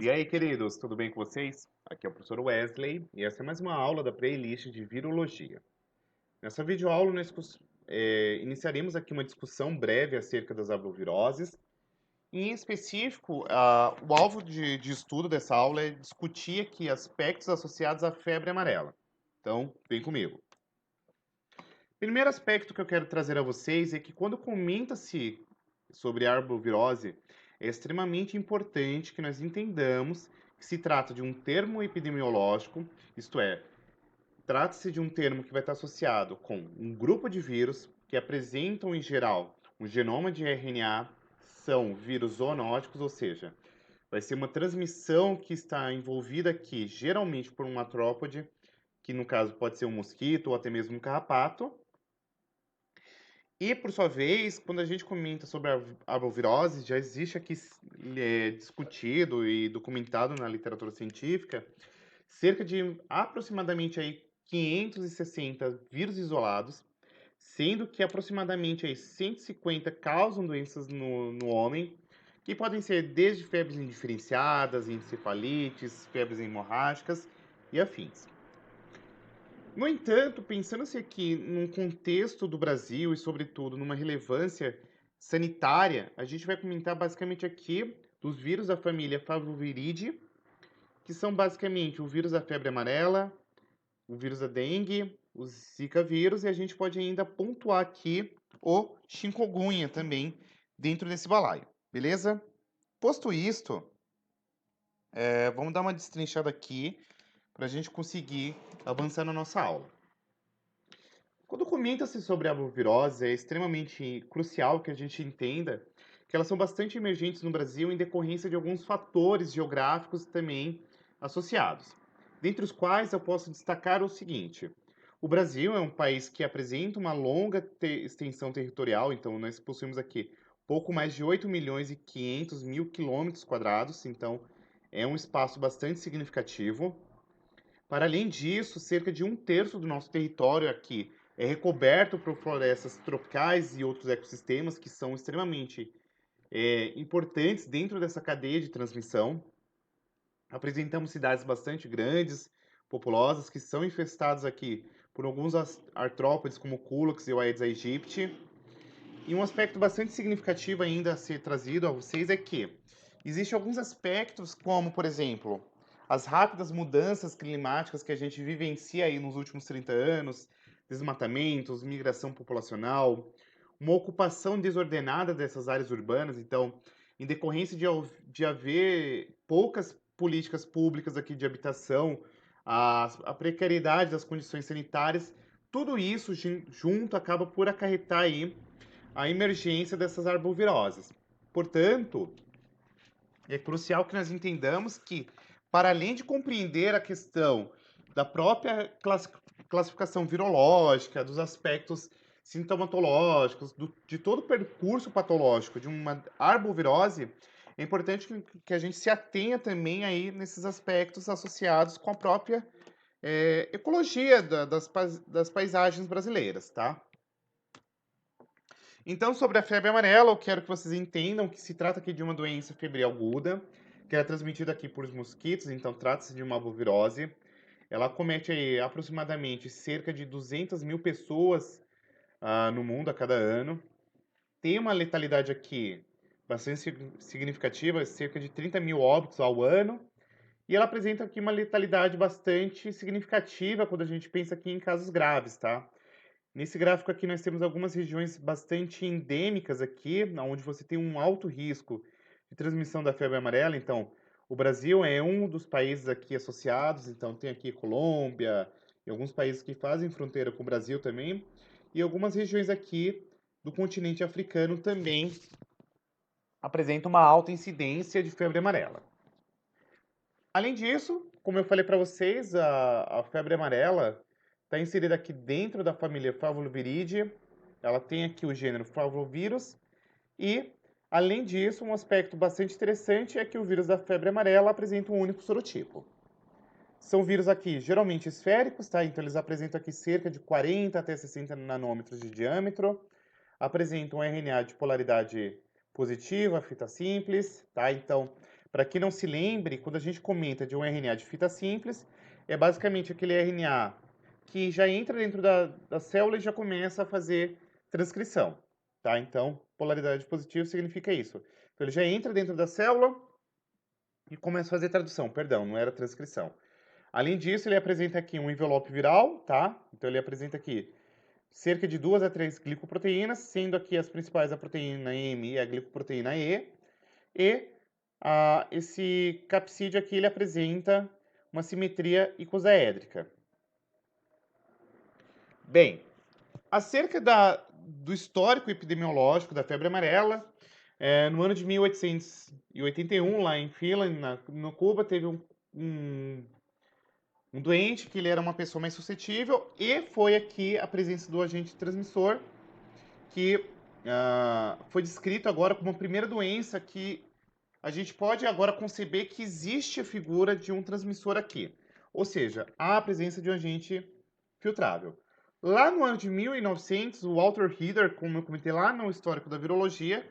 E aí, queridos, tudo bem com vocês? Aqui é o professor Wesley e essa é mais uma aula da playlist de virologia. Nessa videoaula, iniciaremos aqui uma discussão breve acerca das arboviroses. Em específico, o alvo de estudo dessa aula é discutir aqui aspectos associados à febre amarela. Então, vem comigo. Primeiro aspecto que eu quero trazer a vocês é que quando comenta-se sobre a arbovirose, é extremamente importante que nós entendamos que se trata de um termo epidemiológico, isto é, trata-se de um termo que vai estar associado com um grupo de vírus que apresentam, em geral, um genoma de RNA, são vírus zoonóticos, ou seja, vai ser uma transmissão que está envolvida aqui, geralmente por um artrópode, que no caso pode ser um mosquito ou até mesmo um carrapato. E, por sua vez, quando a gente comenta sobre a arbovirose, já existe aqui discutido e documentado na literatura científica cerca de aproximadamente aí 560 vírus isolados, sendo que aproximadamente aí 150 causam doenças no homem, que podem ser desde febres indiferenciadas, encefalites, febres hemorrágicas e afins. No entanto, pensando-se aqui num contexto do Brasil e, sobretudo, numa relevância sanitária, a gente vai comentar basicamente aqui dos vírus da família Flaviviridae, que são basicamente o vírus da febre amarela, o vírus da dengue, o Zika vírus, e a gente pode ainda pontuar aqui o chikungunya também dentro desse balaio, beleza? Posto isto, vamos dar uma destrinchada aqui para a gente conseguir avançar na nossa aula. Quando comenta-se sobre a arbovirose, é extremamente crucial que a gente entenda que elas são bastante emergentes no Brasil em decorrência de alguns fatores geográficos também associados, dentre os quais eu posso destacar o seguinte: o Brasil é um país que apresenta uma longa extensão territorial, então nós possuímos aqui pouco mais de 8 milhões e 500 mil quilômetros quadrados, então é um espaço bastante significativo. Para além disso, cerca de um terço do nosso território aqui é recoberto por florestas tropicais e outros ecossistemas que são extremamente importantes dentro dessa cadeia de transmissão. Apresentamos cidades bastante grandes, populosas, que são infestadas aqui por alguns artrópodes como o Culex e o Aedes aegypti. E um aspecto bastante significativo ainda a ser trazido a vocês é que existem alguns aspectos, como, por exemplo, as rápidas mudanças climáticas que a gente vivencia aí nos últimos 30 anos, desmatamentos, migração populacional, uma ocupação desordenada dessas áreas urbanas. Então, em decorrência de haver poucas políticas públicas aqui de habitação, a precariedade das condições sanitárias, tudo isso junto acaba por acarretar aí a emergência dessas arboviroses. Portanto, é crucial que nós entendamos que, para além de compreender a questão da própria classificação virológica, dos aspectos sintomatológicos, de todo o percurso patológico de uma arbovirose, é importante que a gente se atenha também aí nesses aspectos associados com a própria ecologia das paisagens brasileiras, tá? Então, sobre a febre amarela, eu quero que vocês entendam que se trata aqui de uma doença febril aguda, que é transmitida aqui por mosquitos, então trata-se de uma arbovirose. Ela acomete aí aproximadamente cerca de 200 mil pessoas no mundo a cada ano. Tem uma letalidade aqui bastante significativa, cerca de 30 mil óbitos ao ano. E ela apresenta aqui uma letalidade bastante significativa quando a gente pensa aqui em casos graves, tá? Nesse gráfico aqui nós temos algumas regiões bastante endêmicas aqui, onde você tem um alto risco de transmissão da febre amarela. Então, o Brasil é um dos países aqui associados, então tem aqui Colômbia e alguns países que fazem fronteira com o Brasil também, e algumas regiões aqui do continente africano também apresentam uma alta incidência de febre amarela. Além disso, como eu falei para vocês, a febre amarela está inserida aqui dentro da família Flaviviridae. Ela tem aqui o gênero Flavovírus e, além disso, um aspecto bastante interessante é que o vírus da febre amarela apresenta um único sorotipo. São vírus aqui geralmente esféricos, tá? Então eles apresentam aqui cerca de 40 até 60 nanômetros de diâmetro, apresentam um RNA de polaridade positiva, fita simples, tá? Então, Para que não se lembre, quando a gente comenta de um RNA de fita simples, é basicamente aquele RNA que já entra dentro da célula e já começa a fazer transcrição, tá? Então, polaridade positiva significa isso. Então, ele já entra dentro da célula e começa a fazer tradução, perdão, não era transcrição. Além disso, ele apresenta aqui um envelope viral, tá? Então, ele apresenta aqui cerca de 2 a 3 glicoproteínas, sendo aqui as principais a proteína M e a glicoproteína E. E esse capsídeo aqui ele apresenta uma simetria icosaédrica. Bem, acerca do histórico epidemiológico da febre amarela, no ano de 1881, lá em Finland, no Cuba, teve um doente que ele era uma pessoa mais suscetível e foi aqui a presença do agente transmissor que foi descrito agora como a primeira doença que a gente pode agora conceber que existe a figura de um transmissor aqui. Ou seja, há a presença de um agente filtrável. Lá no ano de 1900, o Walter Heather, como eu comentei lá no histórico da virologia,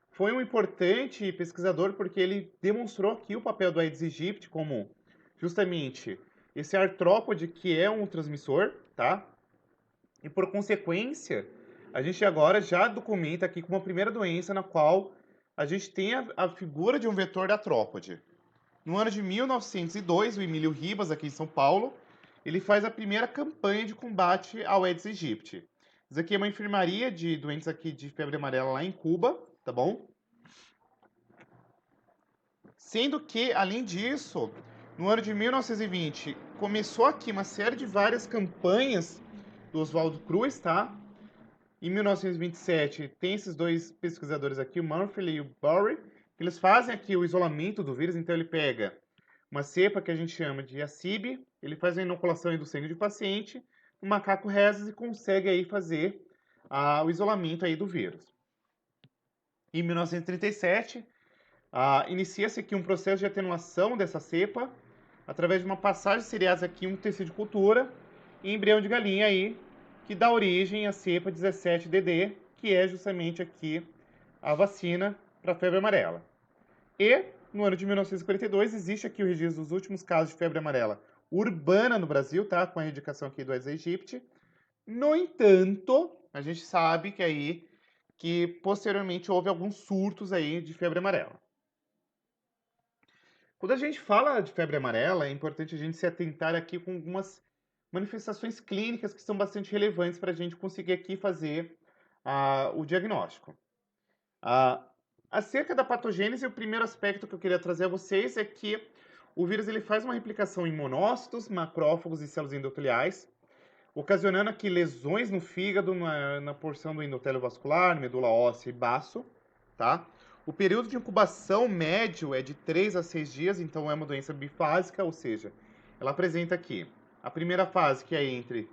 foi um importante pesquisador porque ele demonstrou aqui o papel do Aedes aegypti como justamente esse artrópode que é um transmissor, tá? E por consequência, a gente agora já documenta aqui como a primeira doença na qual a gente tem a figura de um vetor da artrópode. No ano de 1902, o Emílio Ribas, aqui em São Paulo, ele faz a primeira campanha de combate ao Aedes aegypti. Isso aqui é uma enfermaria de doentes aqui de febre amarela lá em Cuba, tá bom? Sendo que, além disso, no ano de 1920, começou aqui uma série de várias campanhas do Oswaldo Cruz, tá? Em 1927, tem esses dois pesquisadores aqui, o Murphy e o Burry, que eles fazem aqui o isolamento do vírus. Então, ele pega uma cepa que a gente chama de ACIB, ele faz a inoculação aí do sangue do paciente, o macaco rhesus e consegue aí fazer o isolamento aí do vírus. Em 1937, inicia-se aqui um processo de atenuação dessa cepa através de uma passagem seriada aqui um tecido de cultura e embrião de galinha aí, que dá origem à cepa 17DD, que é justamente aqui a vacina para a febre amarela. E no ano de 1942 existe aqui o registro dos últimos casos de febre amarela urbana no Brasil, tá? Com a erradicação aqui do Aedes aegypti. No entanto, a gente sabe que posteriormente houve alguns surtos aí de febre amarela. Quando a gente fala de febre amarela, é importante a gente se atentar aqui com algumas manifestações clínicas que são bastante relevantes para a gente conseguir aqui fazer o diagnóstico. Acerca da patogênese, o primeiro aspecto que eu queria trazer a vocês é que o vírus ele faz uma replicação em monócitos, macrófagos e células endoteliais, ocasionando aqui lesões no fígado, na porção do endotélio vascular, medula óssea e baço, tá? O período de incubação médio é de 3 a 6 dias, então é uma doença bifásica, ou seja, ela apresenta aqui a primeira fase, que é entre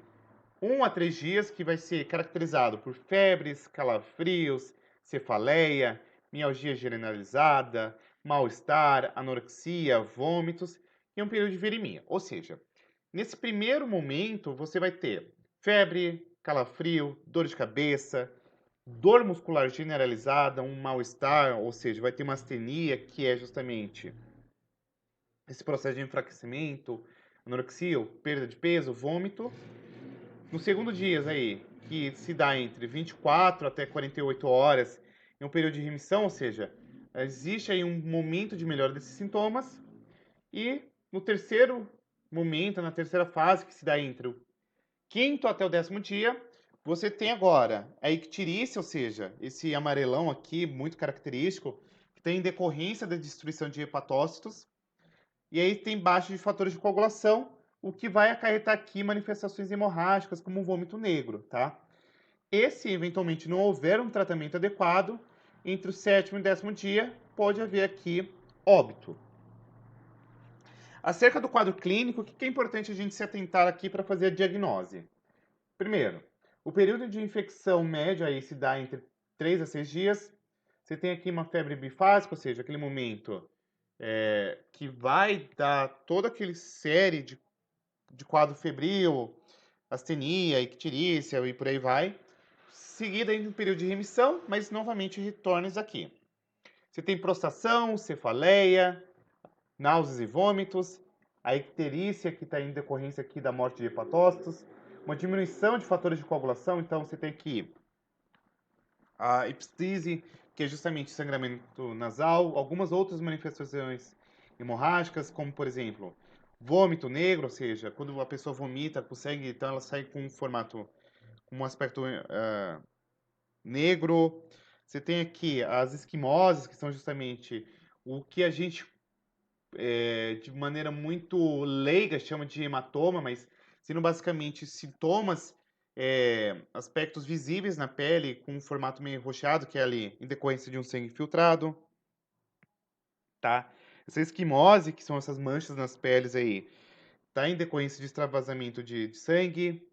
1 a 3 dias, que vai ser caracterizado por febres, calafrios, cefaleia, mialgia generalizada, mal-estar, anorexia, vômitos e um período de virimia. Ou seja, nesse primeiro momento você vai ter febre, calafrio, dor de cabeça, dor muscular generalizada, um mal-estar, ou seja, vai ter uma astenia, que é justamente esse processo de enfraquecimento, anorexia, perda de peso, vômito. No segundo dia, aí, que se dá entre 24 até 48 horas, em um período de remissão, ou seja, existe aí um momento de melhora desses sintomas. E no terceiro momento, na terceira fase, que se dá entre o quinto até o 10º dia, você tem agora a icterícia, ou seja, esse amarelão aqui, muito característico, que tem decorrência da destruição de hepatócitos. E aí tem baixa de fatores de coagulação, o que vai acarretar aqui manifestações hemorrágicas, como um vômito negro, tá? E se eventualmente não houver um tratamento adequado, entre o 7º e 10º dia, pode haver aqui óbito. Acerca do quadro clínico, o que é importante a gente se atentar aqui para fazer a diagnose? Primeiro, o período de infecção médio aí se dá entre 3 a 6 dias. Você tem aqui uma febre bifásica, ou seja, aquele momento que vai dar toda aquela série de quadro febril, astenia, icterícia e por aí vai. Seguida de um período de remissão, mas novamente retornos aqui. Você tem prostração, cefaleia, náuseas e vômitos, a icterícia, que está em decorrência aqui da morte de hepatócitos, uma diminuição de fatores de coagulação, então você tem aqui a epistise, que é justamente sangramento nasal, algumas outras manifestações hemorrágicas, como por exemplo, vômito negro, ou seja, quando a pessoa vomita, consegue, então ela sai com um formato, com um aspecto negro. Você tem aqui as esquimoses, que são justamente o que a gente, de maneira muito leiga, chama de hematoma, mas sendo basicamente sintomas, aspectos visíveis na pele, com um formato meio roxado, que é ali em decorrência de um sangue filtrado, tá? Essa esquimose, que são essas manchas nas peles aí, tá em decorrência de extravasamento de sangue.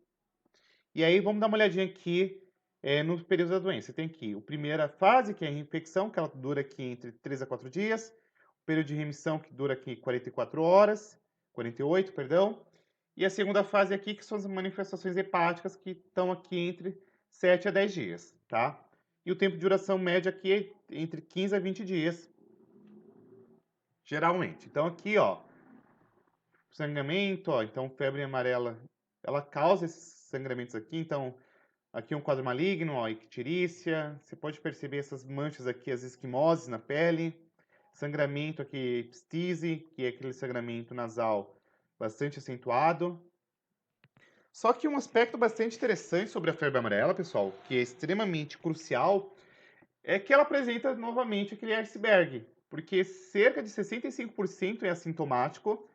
E aí, vamos dar uma olhadinha aqui no período da doença. Você tem aqui a primeira fase, que é a reinfecção, que ela dura aqui entre 3 a 4 dias. O período de remissão, que dura aqui 44 horas, 48, perdão. E a segunda fase aqui, que são as manifestações hepáticas, que estão aqui entre 7 a 10 dias, tá? E o tempo de duração média aqui é entre 15 a 20 dias, geralmente. Então aqui, ó, sangramento, ó, então febre amarela, ela causa esses sangramentos aqui, então aqui um quadro maligno, ó, icterícia. Você pode perceber essas manchas aqui, as esquimoses na pele. Sangramento aqui, epistise, que é aquele sangramento nasal bastante acentuado. Só que um aspecto bastante interessante sobre a febre amarela, pessoal, que é extremamente crucial, é que ela apresenta novamente aquele iceberg, porque cerca de 65% é assintomático,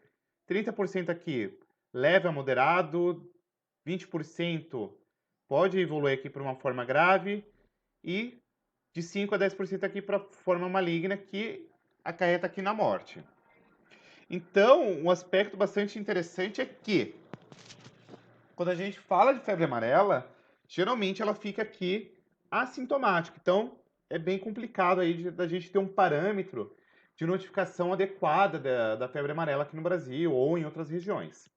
30% aqui leve a moderado, 20% pode evoluir aqui para uma forma grave e de 5 a 10% aqui para forma maligna, que acarreta aqui na morte. Então, um aspecto bastante interessante é que quando a gente fala de febre amarela, geralmente ela fica aqui assintomática. Então, é bem complicado aí da gente ter um parâmetro de notificação adequada da febre amarela aqui no Brasil ou em outras regiões.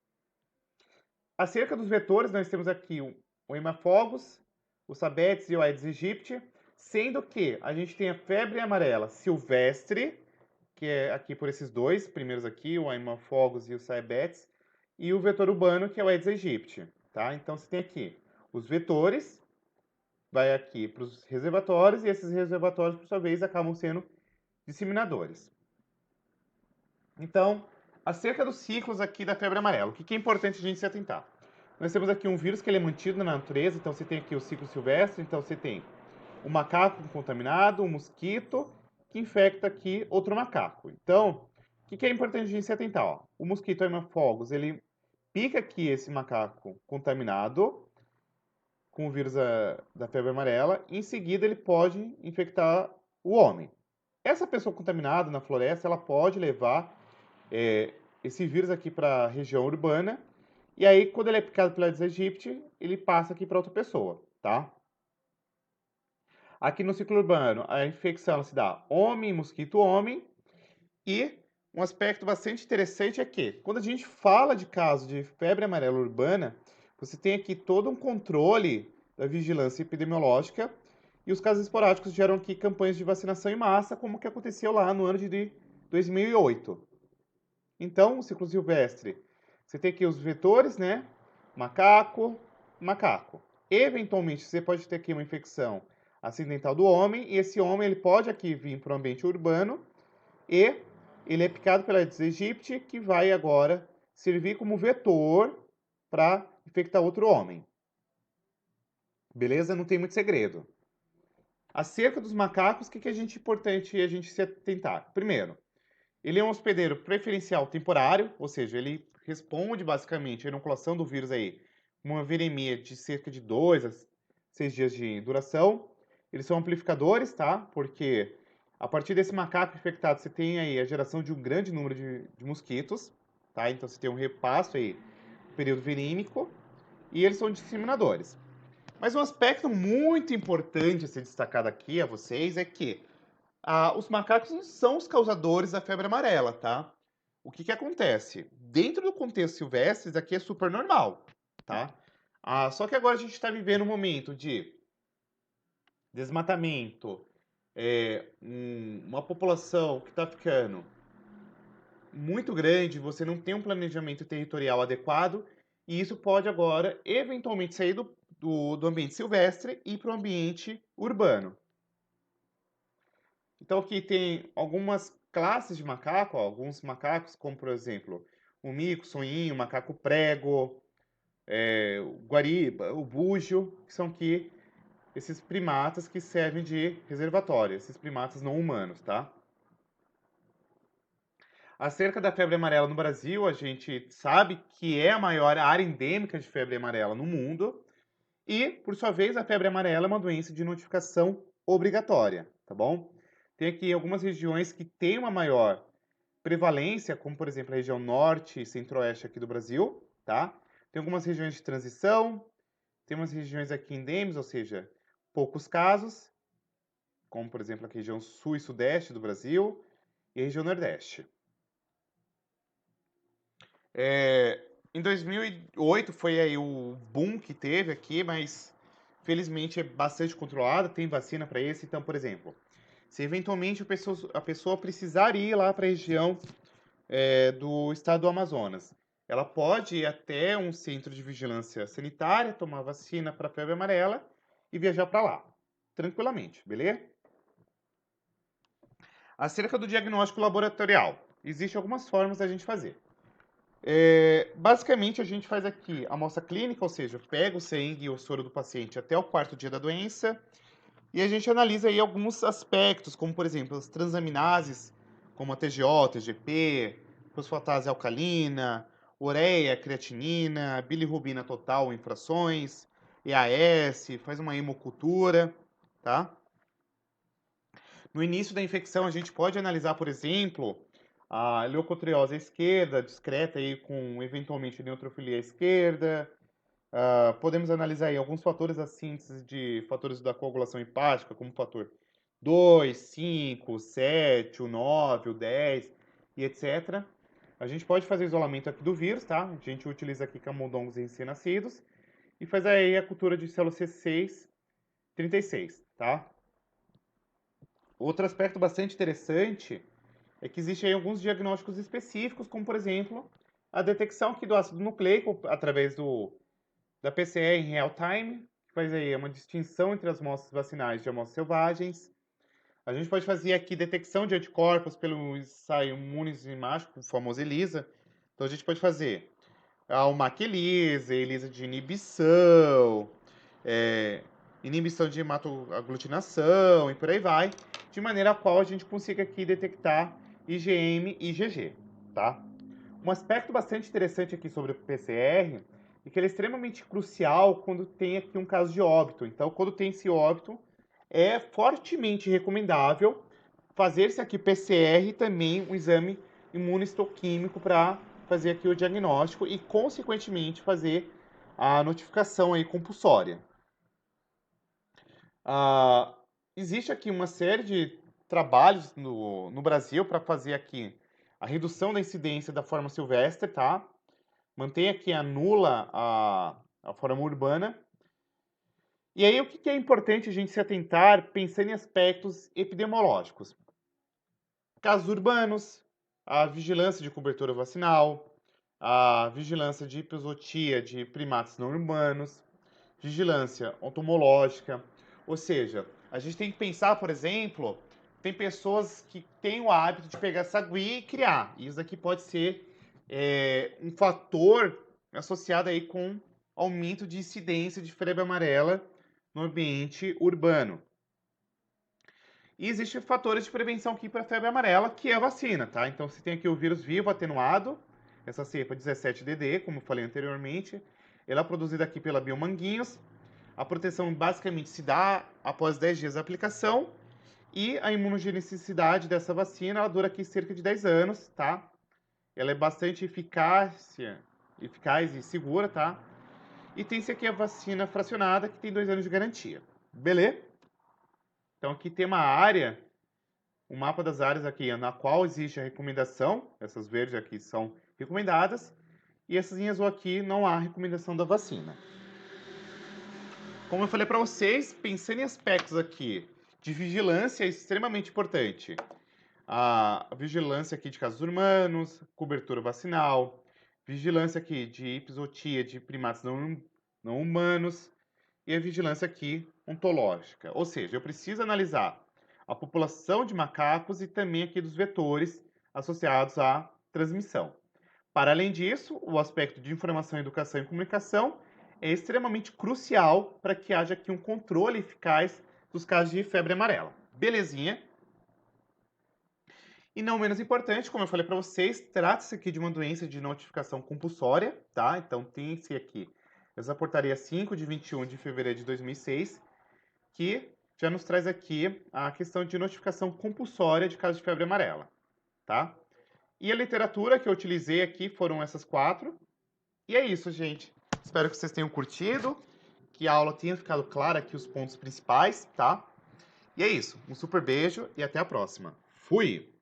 Acerca dos vetores, nós temos aqui o hemafogos, o Sabetes e o Aedes aegypti, sendo que a gente tem a febre amarela silvestre, que é aqui por esses dois primeiros aqui, o hemafogos e o Sabetes, e o vetor urbano, que é o Aedes aegypti, tá? Então você tem aqui os vetores, vai aqui para os reservatórios, e esses reservatórios, por sua vez, acabam sendo disseminadores. Então, acerca dos ciclos aqui da febre amarela, o que é importante a gente se atentar? Nós temos aqui um vírus que ele é mantido na natureza, então você tem aqui o ciclo silvestre, então você tem o macaco contaminado, o mosquito, que infecta aqui outro macaco. Então, o que é importante a gente se atentar? Ó? O mosquito Haemophilus, ele pica aqui esse macaco contaminado com o vírus da febre amarela, e em seguida ele pode infectar o homem. Essa pessoa contaminada na floresta, ela pode levar esse vírus aqui para a região urbana, e aí quando ele é picado pela Aedes aegypti, ele passa aqui para outra pessoa, tá? Aqui no ciclo urbano, a infecção se dá homem, mosquito, homem, e um aspecto bastante interessante é que, quando a gente fala de caso de febre amarela urbana, você tem aqui todo um controle da vigilância epidemiológica, e os casos esporádicos geram aqui campanhas de vacinação em massa, como que aconteceu lá no ano de 2008. Então, o ciclo silvestre, você tem aqui os vetores, né? Macaco, macaco. Eventualmente, você pode ter aqui uma infecção acidental do homem, e esse homem ele pode aqui vir para o ambiente urbano, e ele é picado pela Aedes aegypti, que vai agora servir como vetor para infectar outro homem. Beleza? Não tem muito segredo. Acerca dos macacos, o que é importante a gente se atentar? Primeiro, ele é um hospedeiro preferencial temporário, ou seja, ele responde basicamente à inoculação do vírus aí, uma viremia de cerca de 2 a 6 dias de duração. Eles são amplificadores, tá? Porque a partir desse macaco infectado, você tem aí a geração de um grande número de mosquitos, tá? Então você tem um repasso aí do período virímico, e eles são disseminadores. Mas um aspecto muito importante a ser destacado aqui a vocês é que os macacos não são os causadores da febre amarela, tá? O que acontece? Dentro do contexto silvestre, isso aqui é super normal, tá? Só que agora a gente está vivendo um momento de desmatamento, uma população que está ficando muito grande, você não tem um planejamento territorial adequado, e isso pode agora, eventualmente, sair do ambiente silvestre e ir para o ambiente urbano. Então aqui tem algumas classes de macaco, ó, alguns macacos, como por exemplo, o mico, soninho, o macaco prego, o guariba, o búgio, que são aqui esses primatas que servem de reservatório, esses primatas não humanos, tá? Acerca da febre amarela no Brasil, a gente sabe que é a maior área endêmica de febre amarela no mundo e, por sua vez, a febre amarela é uma doença de notificação obrigatória, tá bom? Tem aqui algumas regiões que têm uma maior prevalência, como por exemplo a região norte e centro-oeste aqui do Brasil, tá? Tem algumas regiões de transição, tem umas regiões aqui endêmicas, ou seja, poucos casos, como por exemplo a região sul e sudeste do Brasil e a região nordeste. Em 2008 foi aí o boom que teve aqui, mas felizmente é bastante controlado, tem vacina para esse. Então, por exemplo, se eventualmente a pessoa precisar ir lá para a região do estado do Amazonas, ela pode ir até um centro de vigilância sanitária, tomar vacina para febre amarela e viajar para lá, tranquilamente, beleza? Acerca do diagnóstico laboratorial, existem algumas formas da gente fazer. Basicamente, a gente faz aqui a amostra clínica, ou seja, pega o sangue e o soro do paciente até o quarto dia da doença e a gente analisa aí alguns aspectos, como por exemplo, as transaminases, como a TGO, TGP, fosfatase alcalina, ureia, creatinina, bilirrubina total em frações, EAS, faz uma hemocultura, tá? No início da infecção, a gente pode analisar, por exemplo, a leucotriose à esquerda, discreta aí com eventualmente neutrofilia à esquerda. Podemos analisar aí alguns fatores da síntese de fatores da coagulação hepática, como o fator 2, 5, 7, o 9, o 10 e etc. A gente pode fazer isolamento aqui do vírus, tá? A gente utiliza aqui camundongos recém-nascidos e faz aí a cultura de células C6, 36, tá? Outro aspecto bastante interessante é que existem alguns diagnósticos específicos, como por exemplo, a detecção aqui do ácido nucleico através da PCR em real time, que faz aí uma distinção entre as amostras vacinais de amostras selvagens. A gente pode fazer aqui detecção de anticorpos pelo ensaio imunoenzimático, o famoso ELISA. Então a gente pode fazer a UMAC ELISA, ELISA de inibição, inibição de hematoaglutinação e por aí vai, de maneira a qual a gente consiga aqui detectar IgM e IgG, tá? Um aspecto bastante interessante aqui sobre o PCR é que ele é extremamente crucial quando tem aqui um caso de óbito. Então, quando tem esse óbito, é fortemente recomendável fazer-se aqui PCR e também um exame imunohistoquímico para fazer aqui o diagnóstico e, consequentemente, fazer a notificação aí compulsória. Existe aqui uma série de trabalhos no Brasil para fazer aqui a redução da incidência da forma silvestre, tá? Mantém aqui nula a forma urbana. E aí, o que é importante a gente se atentar pensando em aspectos epidemiológicos? Casos urbanos, a vigilância de cobertura vacinal, a vigilância de episootia de primatas não urbanos, vigilância entomológica. Ou seja, a gente tem que pensar, por exemplo, tem pessoas que têm o hábito de pegar sagui e criar. E isso aqui pode ser um fator associado aí com aumento de incidência de febre amarela no ambiente urbano. E existem fatores de prevenção aqui para a febre amarela, que é a vacina, tá? Então, você tem aqui o vírus vivo atenuado, essa cepa 17DD, como eu falei anteriormente. Ela é produzida aqui pela Biomanguinhos. A proteção basicamente se dá após 10 dias da aplicação. E a imunogenicidade dessa vacina, ela dura aqui cerca de 10 anos, tá? Ela é bastante eficaz e segura, tá? E tem-se aqui a vacina fracionada, que tem 2 anos de garantia. Beleza? Então, aqui tem uma área, um mapa das áreas aqui, na qual existe a recomendação. Essas verdes aqui são recomendadas. E essas linhas azul aqui não há recomendação da vacina. Como eu falei para vocês, pensando em aspectos aqui de vigilância é extremamente importante. a vigilância aqui de casos humanos, cobertura vacinal, vigilância aqui de epizootia de primatas não humanos e a vigilância aqui ontológica. Ou seja, eu preciso analisar a população de macacos e também aqui dos vetores associados à transmissão. Para além disso, o aspecto de informação, educação e comunicação é extremamente crucial para que haja aqui um controle eficaz dos casos de febre amarela. Belezinha? E não menos importante, como eu falei para vocês, trata-se aqui de uma doença de notificação compulsória, tá? Então tem-se aqui essa portaria 5 de 21 de fevereiro de 2006, que já nos traz aqui a questão de notificação compulsória de casos de febre amarela, tá? E a literatura que eu utilizei aqui foram essas quatro. E é isso, gente. Espero que vocês tenham curtido, que a aula tenha ficado clara aqui os pontos principais, tá? E é isso. Um super beijo e até a próxima. Fui!